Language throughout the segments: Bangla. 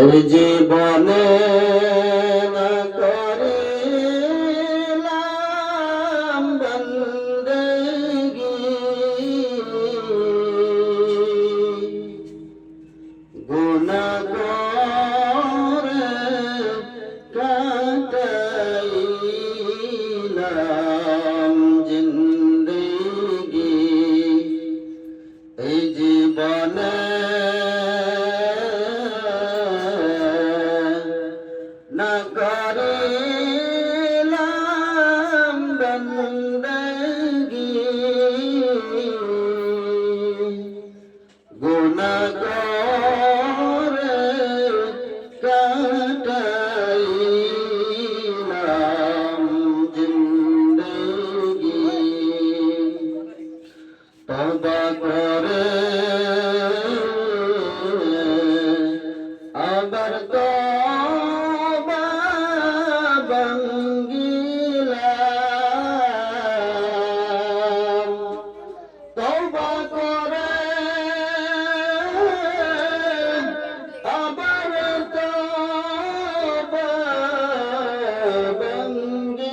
এই জীবনে না করিলাম বন্দেগী, গুনাহ করে কাটাইলাম জিন্দেগী। এই জীবনে না করিলাম বন্দেগী, গুনাহ করে কাটাইলাম জিন্দেগী। তওবা করে আবার তওবা ভাঙ্গিলাম, তওবা করে আবার তওবা ভাঙ্গিলাম।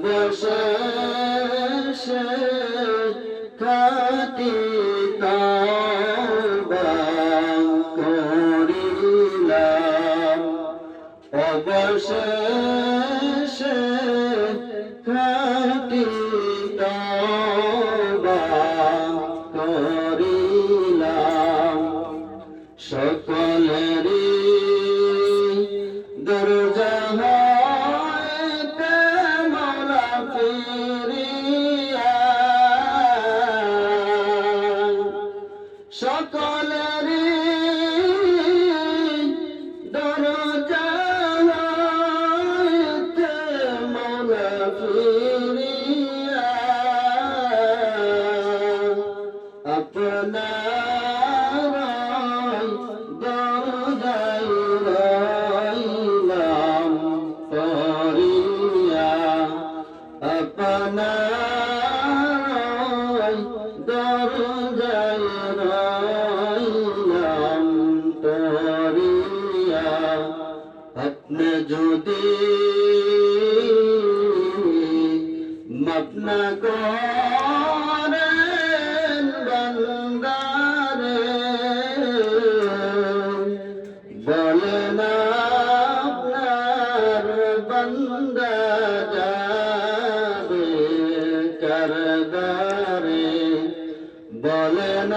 অবশেষে খাঁটি তওবা করিলাম, অবশেষে খাঁটি তওবা করিলাম। সকলেরই দরজা হইতে মাওলা ফিরিয়া, সকলেরই দরজা হইতে মাওলা ফিরিয়া, আপনার দরজায় রইলাম পড়িয়া, আপনার দরজায় রইলাম পড়িয়া। আপনি যদি মাফ না করেন বান্দারে, বলেন আপনার বান্দা যাবে কারাগারে, বলেন